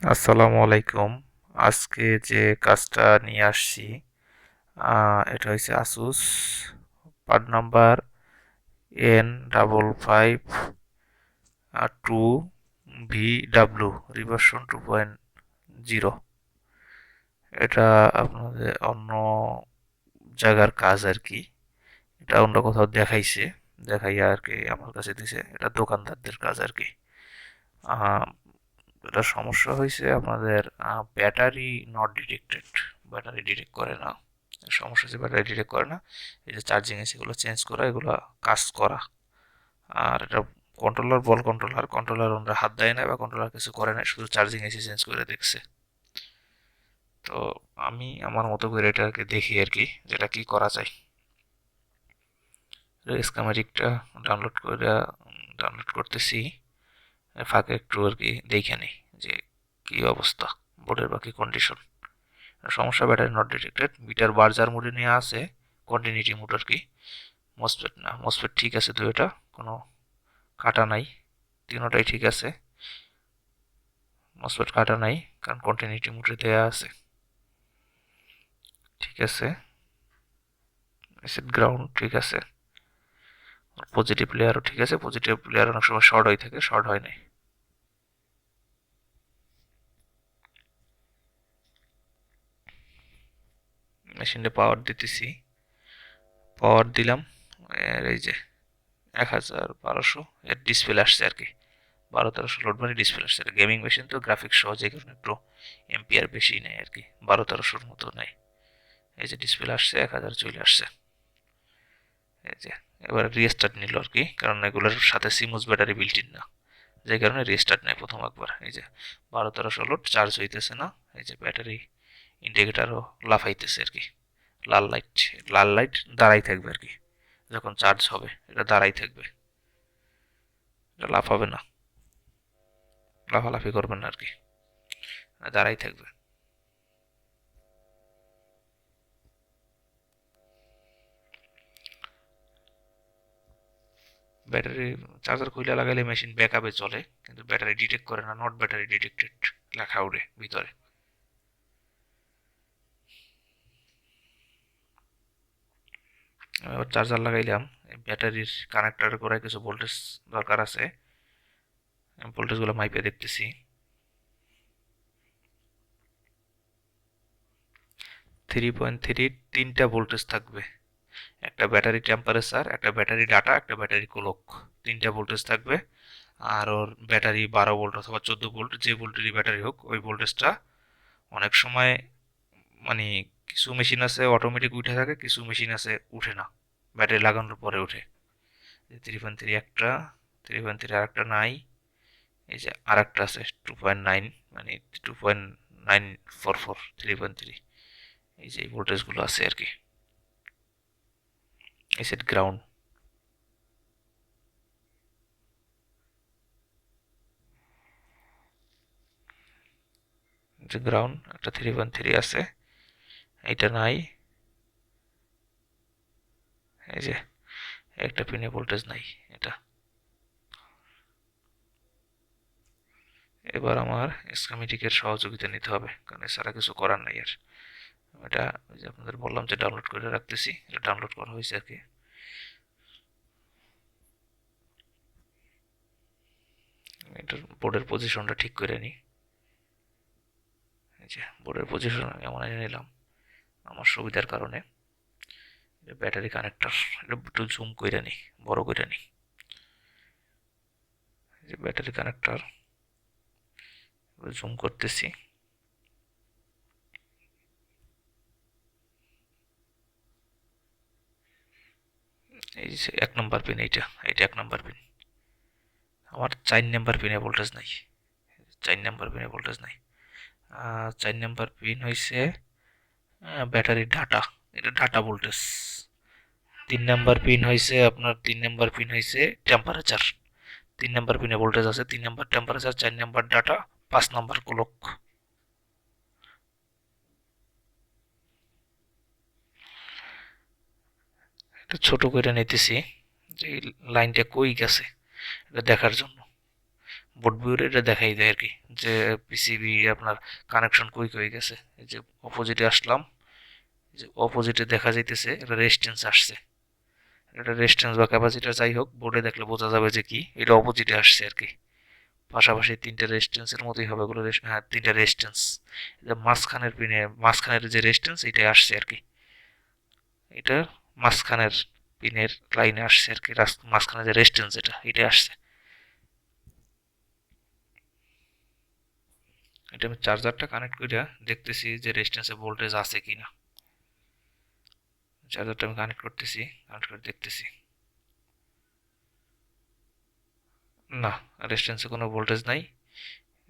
আসসালামু আলাইকুম। আজকে যে কাজটা নিয়ে আসছি, এটা হচ্ছে Asus part number N5552VW reversion 2.0। এটা আপনাদের অন্য জায়গার কাজ আর কি। এটা অন্য কোথাও দেখাইছে, দেখাইয়া আর কি আমার কাছে দিছে। এটা দোকানদারদের কাজ আর কি। আহ, এটা সমস্যা হয়েছে আপনাদের battery not detected, battery detect করে না। সমস্যা হচ্ছে ব্যাটারি ডিটেক্ট করে না। এই যে চার্জিং এসে এগুলো চেঞ্জ করা, এগুলো কাজ করা। আর এটা কন্ট্রোলার, বল কন্ট্রোলার, কন্ট্রোলার ওনারা হাত দেয় না বা কন্ট্রোলার কিছু করে না, শুধু চার্জিং এসে চেঞ্জ করে দেখছে। তো আমি আমার মতো করে এটাকে দেখি আর কি, যেটা কি করা যায়। স্কিমেটিকটা ডাউনলোড করতেছি, এর ফাঁকে একটু আর কি দেখে নিই যে কি অবস্থা, বোর্ডের বাকি কন্ডিশন। সমস্যা ব্যাটারি নট ডিটেক্টেড, মিটার বার্জার মোডে নিয়ে আছে, কন্টিনিউটি মোড আর কি। মসফেট না, মসফেট ঠিক আছে তো, এটা কোনো কাটা নাই, তিনোটাই ঠিক আছে। মসফেট কাটা নাই কারণ কন্টিনিউটি মোডে দেওয়া আছে, ঠিক আছে। এসিড গ্রাউন্ড ঠিক আছে, পজিটিভ লেয়ারও ঠিক আছে। পজিটিভ লেয়ার অনেক সময় শর্ট হয়ে থাকে, শর্ট হয় নাই। মেশিনটা পাওয়ার দিতেছি, পাওয়ার দিলাম। এর এই যে 1200 এর ডিসপ্লে আসছে আর কি। 1200-1300 লোড মানে ডিসপ্লে আসছে। গেমিং মেশিন তো, গ্রাফিক্স সহ, যে কারণে একটু এম্পিয়ার বেশি নেয় আর কি, 1200-1300 মতো নেয়। এই যে ডিসপ্লে আসছে, 1000 চলে আসছে। এই যে এবার রিস্টার্ট নিল আর কি, কারণ এগুলোর সাথে সিমুস ব্যাটারি বিল্ট ইন না, যে কারণে রিস্টার্ট নেয় প্রথম একবার। এই যে 1200-1300 লোড, চার্জ হইতেছে না। এই যে ব্যাটারি ইন্ডিকেটারও লাফাইতেছে আর কি, লাল লাইট, লাল লাইট দাঁড়াই থাকবে আর কি। যখন চার্জ হবে এটা দাঁড়াই থাকবে, এটা লাফাবে না, লাফালাফি করবে না আর কি, দাঁড়াই থাকবে। ব্যাটারি চার্জার খুলে লাগাইলে মেশিন ব্যাকআপে চলে, কিন্তু ব্যাটারি ডিটেক্ট করে না, নট ব্যাটারি ডিটেক্টেড লেখা উঠে ভিতরে। এবার চার্জার লাগাইলাম, ব্যাটারির কানেক্টরের করে কিছু ভোল্টেজ দরকার আছে, ভোল্টেজগুলো মাইপে দেখতেছি। 3.3 তিনটা ভোল্টেজ থাকবে, একটা ব্যাটারি টেম্পারেচার, একটা ব্যাটারি ডাটা, একটা ব্যাটারি ক্লক, তিনটা ভোল্টেজ থাকবে। আর ওর ব্যাটারি 12 ভোল্ট অথবা 14 ভোল্ট, যে ভোল্টেরই ব্যাটারি হোক, ওই ভোল্টেজটা অনেক সময় মানে কিছু মেশিন আছে অটোমেটিক উঠে থাকে, কিছু মেশিন আছে উঠে না, ব্যাটারি লাগানোর পরে উঠে। 3.3 একটা, 3.3 আর একটা নাই। এই যে আর একটা আছে 2.9, মানে 2.944, 3.3। এই যে এই ভোল্টেজগুলো আছে আর কি। এই সেট গ্রাউন্ড, যে গ্রাউন্ড একটা 3.3 আছে, এইটা নাই। এই যে একটা পিনে ভোল্টেজ নাই, এটা। এবার আমার স্কিমেটিকের সহযোগিতা নিতে হবে, কারণ এছাড়া কিছু করার নাই আর। এটা ওই যে আপনাদের বললাম যে ডাউনলোড করে রাখতেছি, এটা ডাউনলোড করা হয়েছে আর কি। এটার বোর্ডের পজিশনটা ঠিক করে নিই। এই যে বোর্ডের পজিশন এমন এনে নিলাম আমার সুবিধার কারণে। ব্যাটারি কানেক্টর, এটা একটু জুম করে নিই, বড় করে নিই। যে ব্যাটারি কানেক্টর, জুম করতেছি। এই যে 1 নম্বর পিন, এইটা, এটা 1 নম্বর পিন। আমার 4 নম্বর পিনে ভোল্টেজ নাই, 4 নম্বর পিনে ভোল্টেজ নাই। 4 নম্বর পিন হয়েছে ব্যাটারি ডাটা, এটা ডাটা ভোল্টেজ। 3 নম্বর পিন হয়েছে আপনার, 3 নম্বর পিন হয়েছে টেম্পারেচার। 3 নম্বর পিনে ভোল্টেজ আছে, 3 নম্বর টেম্পারেচার, 4 নম্বর ডাটা, 5 নম্বর ক্লক। এটা ছোট করে নিতেছি যে লাইনটা কই গেছে এটা দেখার জন্য। বোর্ড ভিউরে এটা দেখাই দেয় আর কি, যে পিসিবি আপনার কানেকশন কই কই গেছে। এই যে অপোজিটে আসলাম, যে অপোজিটে দেখা যাইতেছে এটা রেজিস্ট্যান্স আসছে, এটা রেজিস্ট্যান্স বা ক্যাপাসিটর যাই হোক, বোর্ডে দেখলে বোঝা যাবে যে কি এটা অপোজিটে আসছে আর কি। পাশাপাশি তিনটে রেজিস্ট্যান্সের মতোই হবে এগুলো, হ্যাঁ তিনটা রেজিস্ট্যান্স, যে মাঝখানের পিনে মাঝখানের যে রেজিস্ট্যান্স এটাই আসছে আর কি, এটা মাঝখানের পিনের লাইনে আসছে আর কি, মাঝখানে যে রেজিস্ট্যান্স এটাই আসছে। এটা আমি চার্জারটা কানেক্ট করে দেখতেছি যে রেজিস্ট্যান্সে ভোল্টেজ আছে কিনা। চার্জারটা আমি কানেক্ট করতেছি, কানেক্ট করে দেখতেছি, না রেজিস্ট্যান্সে কোনো ভোল্টেজ নাই।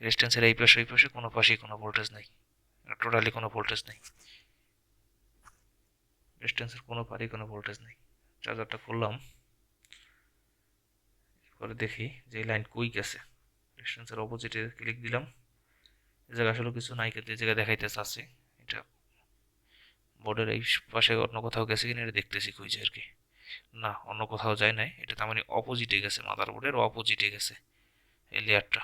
রেজিস্ট্যান্সের এই পাশে ওই পাশে কোনো পাশেই কোনো ভোল্টেজ নাই, টোটালি কোনো ভোল্টেজ নেই, রেজিস্ট্যান্সের কোনো পারেই কোনো ভোল্টেজ নেই। চার্জারটা খুললাম, পরে দেখি যে এই লাইন কই গেছে। রেজিস্ট্যান্সের অপোজিটে ক্লিক দিলাম, এই জায়গায় আসলে কিছু নাই, কিন্তু এই জায়গায় দেখাইতেছে আছে। এটা বোর্ডের এই পাশে অন্য কোথাও গেছে কিনা এটা দেখতেছি খুঁজে আর কি। না, অন্য কোথাও যায় নাই, এটা তার মানে অপোজিটে গেছে, মাদারবোর্ডের অপোজিটে গেছে এই লেয়ারটা,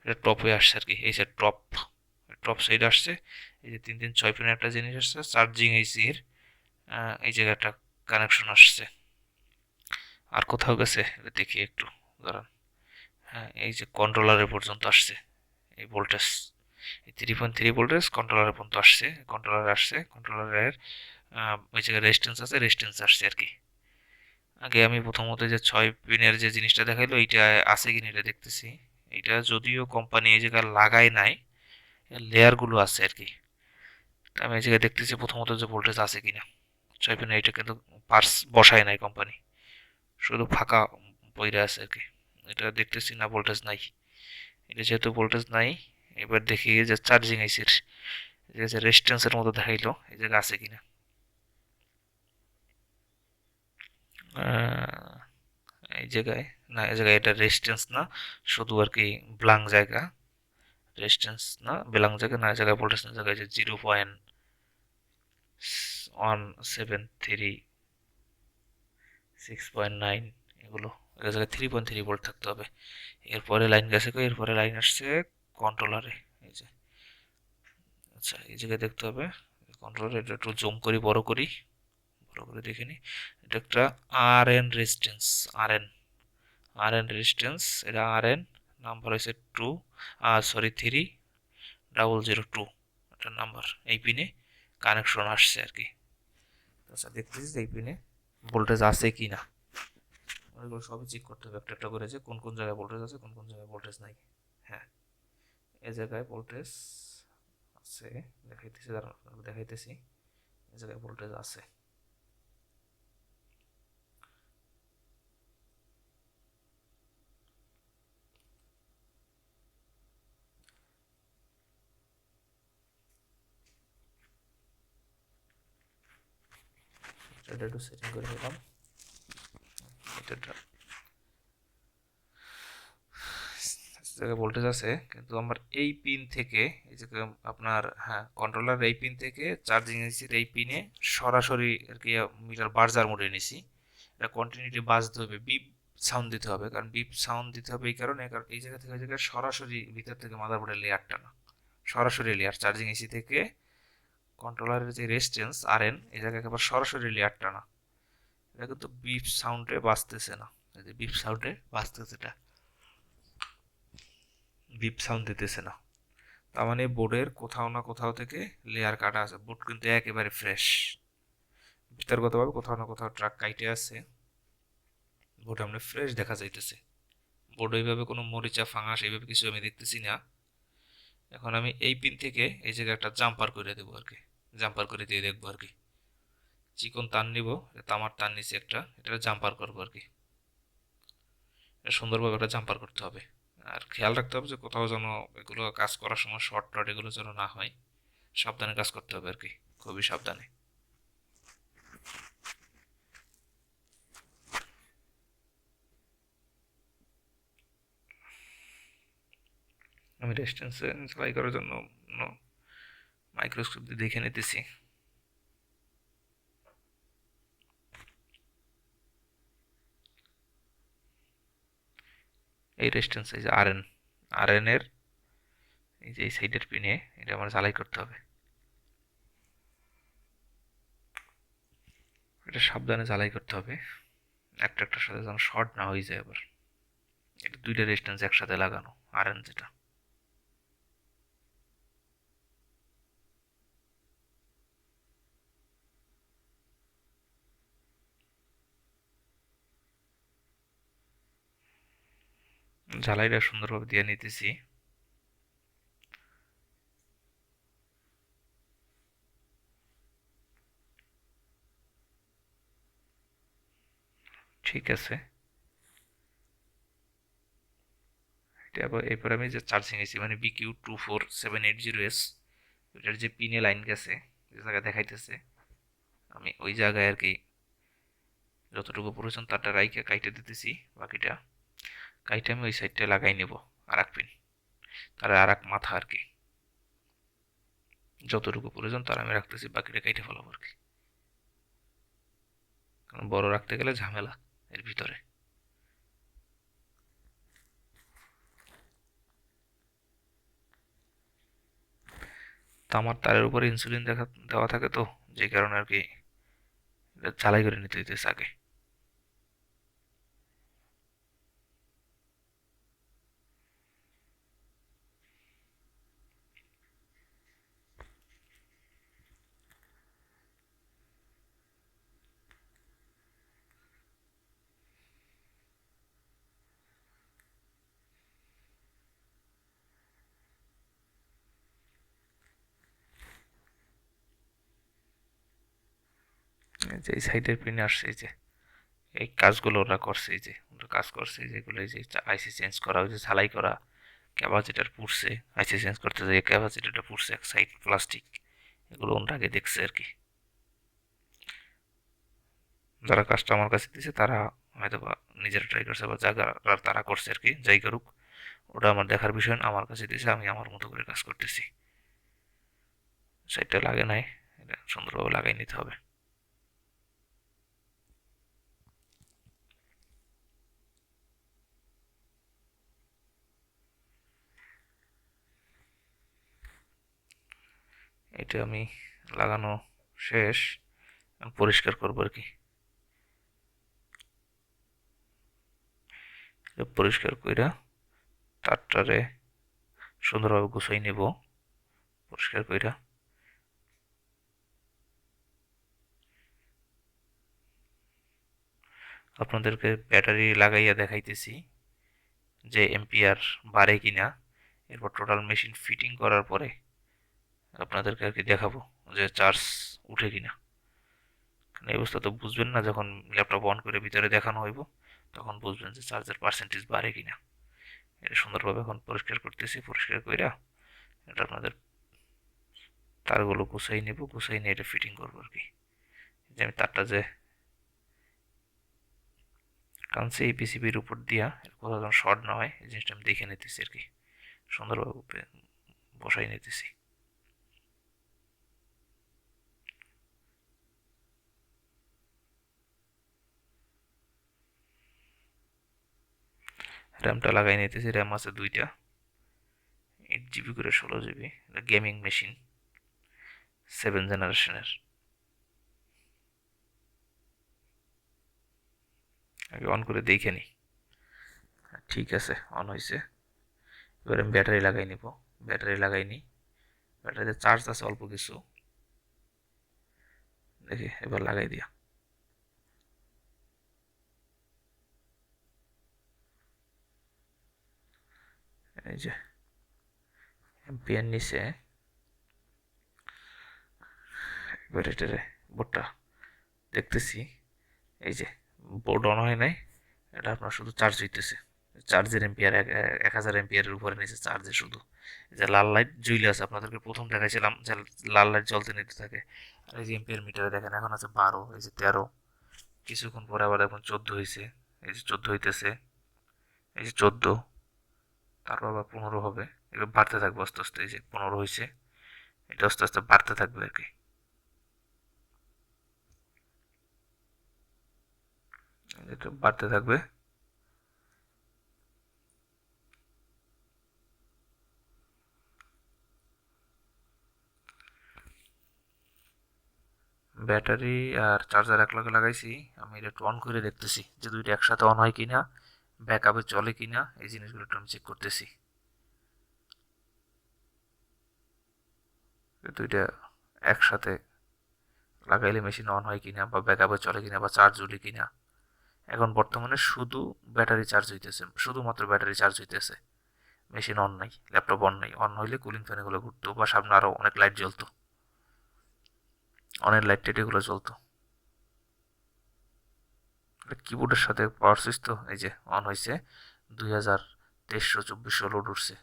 এটা টপ হয়ে আসছে আর কি, এই যে টপ টপ সাইড আসছে। এই যে 336 পিনের একটা জিনিস আসছে, চার্জিং আইসি এর এই জায়গায় একটা কানেকশন আসছে। আর কোথাও গেছে এটা দেখি একটু, দাঁড়ান। হ্যাঁ, এই যে কন্ট্রোলারের পর্যন্ত আসছে এই ভোল্টেজ, এই 3.3 ভোল্টেজ কন্ট্রোলারের পর্যন্ত আসছে, কন্ট্রোলারে আসছে, কন্ট্রোলারের ওই জায়গায় রেজিস্ট্যান্স আছে, রেজিস্ট্যান্স আসছে আর কি। আগে আমি প্রথমত যে 6 পিনের যে জিনিসটা দেখাইলো এইটা আছে কিনা এটা দেখতেছি। এটা যদিও কোম্পানি এই জায়গায় লাগায় নাই, লেয়ারগুলো আছে আর কি। আমি এই জায়গায় দেখতেছি প্রথমত যে ভোল্টেজ আছে কিনা। 6 পিনে এটা কিন্তু পার্স বসায় নাই কোম্পানি, শুধু ফাঁকা বইরা আছে আর কি। এটা দেখতেছি না ভোল্টেজ নাই, এটা যেহেতু ভোল্টেজ নাই, এবার দেখি যে চার্জিং আইসির যে রেজিস্ট্যান্সের মতো দেখাইলো এই জায়গা আছে কিনা। এই জায়গায় না, এই জায়গায় এটা রেজিস্ট্যান্স না, শুধু আর কি ব্লাঙ্ক জায়গা, রেজিস্ট্যান্স না ব্লাঙ্ক জায়গা না, এই জায়গায় ভোল্টেজ না, জায়গায় যে 0.173 6.9 এগুলো, এই জায়গায় 3.3 ভোল্ট থাকতে হবে। এরপরে লাইন গেছে, এরপরে লাইন আসছে কন্ট্রোলারে, এই যে আচ্ছা এই জায়গায় দেখতে হবে কন্ট্রোলার, এটা একটু জুম করি, বড় করি, বড় করে দেখে নি। এটা একটা আর এন রেজিস্ট্যান্স, আর এন, আর এন রেজিস্ট্যান্স, এটা আর এন, নাম্বার হয়েছে 2 সরি 3002, এটা নাম্বার। এই পিনে কানেকশন আসছে আর কি। আচ্ছা দেখতেছি এই পিনে ভোল্টেজ আছে কি না, ওইগুলো সবই চেক করতে হবে একটা একটা করে, যে কোন কোন জায়গায় ভোল্টেজ আছে, কোন কোন জায়গায় ভোল্টেজ নাই। হ্যাঁ, এই জায়গায় ভোল্টেজ আছে, দেখাইতেছি, দাঁড়ান দেখাইতেছি, এই জায়গায় ভোল্টেজ আছে। এটা একটু সেটিং করে নিলাম, এটা জায়গায় ভোল্টেজ আছে, কিন্তু আমার এই পিন থেকে এই যে আপনার, হ্যাঁ কন্ট্রোলার এই পিন থেকে চার্জিং এসির এই পিনে সরাসরি আর কি মিটার বার্জার মোডে নিছি। এটা কন্টিনিউটি বাজতে হবে, বিপ সাউন্ড দিতে হবে, কারণ বিপ সাউন্ড দিতে হবে এই কারণে, কারণ এই জায়গা থেকে ওই জায়গায় সরাসরি ভিতর থেকে মাদারবোর্ডের লেয়ারটা না, সরাসরি লেয়ার চার্জিং এসি থেকে কন্ট্রোলারের যে রেজিস্ট্যান্স আর এন, এই জায়গায় একেবারে সরাসরি লেয়ারটা না, এটা কিন্তু বিপ সাউন্ডে বাজতেছে না, এই যে বিপ সাউন্ডে বাজতেছে, এটা বিপ সাউন্ড দিতেছে না। তার মানে বোর্ডের কোথাও না কোথাও থেকে লেয়ার কাটা আছে, বোর্ড কিন্তু একেবারে ফ্রেশ, বিতর্কতভাবে কোথাও না কোথাও ট্রাক কাইটে আছে, বোর্ড আমরা ফ্রেশ দেখা যাইতেছে। বোর্ড ওইভাবে কোনো মরিচা ফাঙাস এইভাবে কিছু আমি দেখতেছি না। এখন আমি এই পিন থেকে এই জায়গায় একটা জাম্পার করে দেবো আর কি, জাম্পার করে দিয়ে দেখবো আর কি, চিকন তার নিব, তামার তার নিচে একটা, এটা জাম্পার করবো আর কি, এটা সুন্দরভাবে একটা জাম্পার করতে হবে। আর খেয়াল রাখতে হবে যে কোথাও যেন এগুলো কাজ করার সময় শর্ট টট এগুলো যেন না হয়, সাবধানে কাজ করতে হবে আর কি, খুবই সাবধানে। আমি রেজিস্ট্যান্সে সেলাই করার জন্য মাইক্রোস্কোপ দিয়ে দেখে নিতেছি। এই রেজিস্ট্যান্স এই যে আর এন এর এই যে এই সাইডের পিনে এটা আমার ঝালাই করতে হবে। এটা সাবধানে ঝালাই করতে হবে, একটা একটার সাথে যেন শর্ট না হয়ে যায় আবার। এটা দুইটা রেজিস্ট্যান্স একসাথে লাগানো, আর এন যেটা। ঝালাইটা সুন্দরভাবে দিয়ে নিতেছি। ঠিক আছে, এরপর আমি যে চার্জিং এসি মানে BQ24780S, ওইটার যে পিনে লাইন গেছে, যে জায়গায় দেখাইতেছে, আমি ওই জায়গায় আর কি যতটুকু প্রয়োজন তারটা রাইখে কাইটে দিতেছি। বাকিটা কাইটে আমি ওই সাইডটা লাগাই নেব, আর এক পিন, তার আর এক মাথা আর কি। যতটুকু প্রয়োজন তার আমি রাখতেছি, বাকিটা কাইটে ফেলাবো আর কি, কারণ বড় রাখতে গেলে ঝামেলা এর ভিতরে। তামার তারের উপরে ইনসুলিন দেওয়া থাকে তো, যে কারণে আর কি ঝালাই করে নিতে হইতেছে আগে। এই যে এই সাইডের পিনে আসছে, এই যে এই কাজগুলো ওরা করছে, এই যে ওরা কাজ করছে যেগুলো, এই যে আইসি চেঞ্জ করা, ওই যে ঝালাই করা, ক্যাপাসিটার পুড়ছে, আইসি চেঞ্জ করতে যে ক্যাপাসিটারটা পুড়ছে এক সাইড প্লাস্টিক, এগুলো ওরা আগে দেখছে আর কি। যারা কাজটা আমার কাছে দিছে তারা হয়তো বা নিজেরা ট্রাই করছে, বা জায়গা তারা করছে আর কি, যাই করুক, ওটা আমার দেখার বিষয় না। আমার কাছে দিছে, আমি আমার মতো করে কাজ করতেছি। সাইডটা লাগে নাই, এটা সুন্দরভাবে লাগাই নিতে হবে। এটা আমি লাগানো শেষ, আমি পরিষ্কার করবো আর কি। পরিষ্কার কইরা তারটারে সুন্দরভাবে গুছাই নেব, পরিষ্কার কইরা। আপনাদেরকে ব্যাটারি লাগাইয়া দেখাইতেছি যে এম্পিয়ার বাড়ে কিনা, এরপর টোটাল মেশিন ফিটিং করার পরে আপনাদেরকে আর কি দেখাবো যে চার্জ উঠে কিনা। কারণ এই অবস্থা তো বুঝবেন না, যখন ল্যাপটপ অন করে ভিতরে দেখানো হইব তখন বুঝবেন যে চার্জের পার্সেন্টেজ বাড়ে কিনা। এটা সুন্দরভাবে এখন পরিষ্কার করতেছি, পরিষ্কার কইরা এটা আপনাদের তারগুলো গুছাই নেব, গুছাই নিয়ে এটা ফিটিং করবো আর কি। যে আমি তারটা যে টানছি এই পিসিবির উপর দিয়া, কোথাও যেন শর্ট না হয় এই জিনিসটা আমি দেখে নিতেছি আর কি, সুন্দরভাবে বসাই নিতেছি। র্যামটা লাগাই নিতেছি, র্যাম আছে দুইটা, 8 জিবি করে 16 জিবি, গেমিং মেশিন 7 জেনারেশনের। আগে অন করে দেখে নিই। ঠিক আছে, অন হয়েছে। এবার আমি ব্যাটারি লাগাই নিব, ব্যাটারি লাগাই নিই। ব্যাটারিতে চার্জ আছে অল্প কিছু, দেখি এবার লাগাই দিয়া। এই যে এম্পিয়ার নিচে, এবার এটারে বোর্ডটা দেখতেছি, এই যে বোর্ড অন হয় নাই, এটা আপনার শুধু চার্জ হইতেছে। চার্জের এম্পিয়ার 1000 এম্পিয়ারের উপরে নিচে চার্জে শুধু এই যে লাল লাইট জ্বলে আছে, আপনাদেরকে প্রথম দেখাইছিলাম যে লাল লাইট জ্বলতে নিতে থাকে। আর এই যে এম্পিয়ার মিটারে দেখেন এখন আছে 12, এই যে 13, কিছুক্ষণ পরে আবার এখন 14 হয়েছে, এই যে 14 হইতেছে, এই যে 14, তারপর আবার 15 হবে। এবার বাড়তে থাকবে আস্তে আস্তে, এই যে 15 হয়েছে, এটা আস্তে আস্তে বাড়তে থাকবে আর কি। এটা বাড়তে থাকবে। ব্যাটারি আর চার্জার একলগে লাগাইছি। আমি এটা একটু অন করে দেখতেছি যে দুইটা একসাথে অন হয় কিনা, ব্যাকআপে চলে কিনা, এই জিনিসগুলো একটু আমি চেক করতেছি। দুইটা একসাথে লাগাইলে মেশিন অন হয় কিনা, বা ব্যাকআপে চলে কিনা, বা চার্জ উঠে কিনা। এখন বর্তমানে শুধু ব্যাটারি চার্জ হইতেছে, শুধুমাত্র ব্যাটারি চার্জ হইতেছে, মেশিন অন নাই, ল্যাপটপ অন নাই। অন হইলে কুলিং ফ্যান এগুলো ঘুরতো, বা সামনে আরো অনেক লাইট জ্বলতো, অনেক লাইট টাইট এগুলো জ্বলতো। কিবোর্ডের সাথে পাওয়ার সুইচ তো এই যে অন হয়েছে, 2000, 2300, 2400 লোড উঠছে,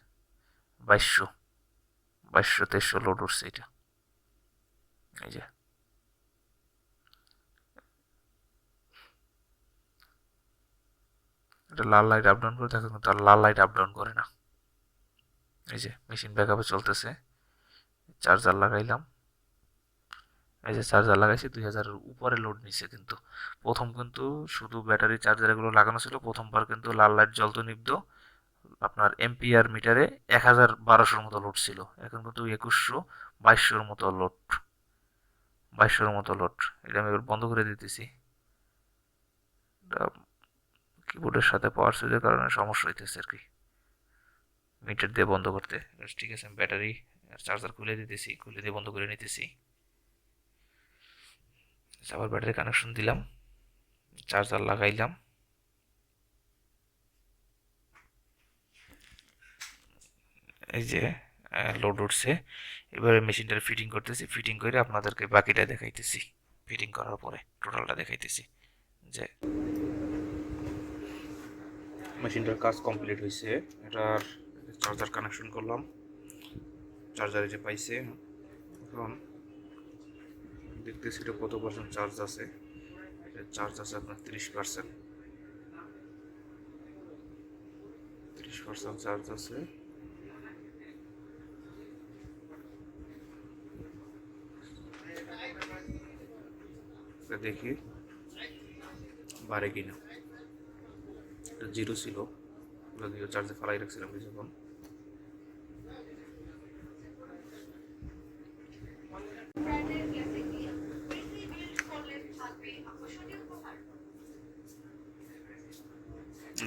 2200, 2300 লোড উঠছে এটা। এই যে এটা লাল লাইট আপ ডাউন করে থাকে, কিন্তু আর লাল লাইট আপ ডাউন করে না। এই যে মেশিন ব্যাকআপে চলতেছে। চার্জার লাগাইলাম, এই যে চার্জার লাগাইছি, 2000-এর উপরে লোড নিছে। কিন্তু প্রথম কিন্তু শুধু ব্যাটারি চার্জার এগুলো লাগানো ছিল, প্রথমবার কিন্তু লাল লাইট জ্বলতো নিবতো। আপনার এম্পিয়ার মিটারে 1200-র মতো লোড ছিল। এখন কিন্তু 2100, 2200-র মতো লোড, 2200-র মতো লোড। এটা আমি এবার বন্ধ করে দিতেছি। কিবোর্ডের সাথে পাওয়ার সুইচের কারণে সমস্যা হইতেছে আর কি, মিটার দিয়ে বন্ধ করতে। ঠিক আছে, আমি ব্যাটারি আর চার্জার খুলে দিতেছি, খুলে দিয়ে বন্ধ করে নিতেছি। আবার ব্যাটারি কানেকশন দিলাম, চার্জার লাগাইলাম। এই যে লোড উঠছে। এবারে মেশিনটার ফিটিং করতেছি, ফিটিং করে আপনাদেরকে বাকিটা দেখাইতেছি। ফিটিং করার পরে টোটালটা দেখাইতেছি যে মেশিনটার কাজ কমপ্লিট হয়েছে। এটার চার্জার কানেকশন করলাম, চার্জারে যে পাইছে। এখন দেখতেছি এটা কত পার্সেন্ট চার্জ আছে। এটা চার্জ আছে আপনার 30%, 30% চার্জ আছে। দেখি বাড়ে কিনা। এটা জিরো ছিল, যদিও চার্জে ফালাই রাখছিলাম কিছুক্ষণ।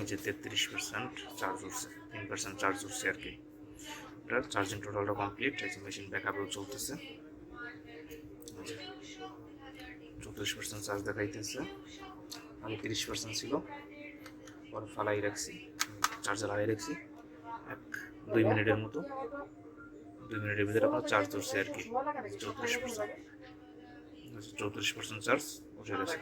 যে 33% চার্জ উঠছে, 3% চার্জ উঠছে আর কি। এটার চার্জিং টোটালটা কমপ্লিট। এই যে মেশিন ব্যাকআপেও চলতেছে, 34% চার্জ দেখাইতেছে। আগে 30% ছিল, পরে ফালাই রাখছি, চার্জার হারিয়ে রাখছি। 2 মিনিটের মতো, 2 মিনিটের ভিতরে আপনার চার্জ উঠছে আর কি। 34%, 34% চার্জ উঠে গেছে।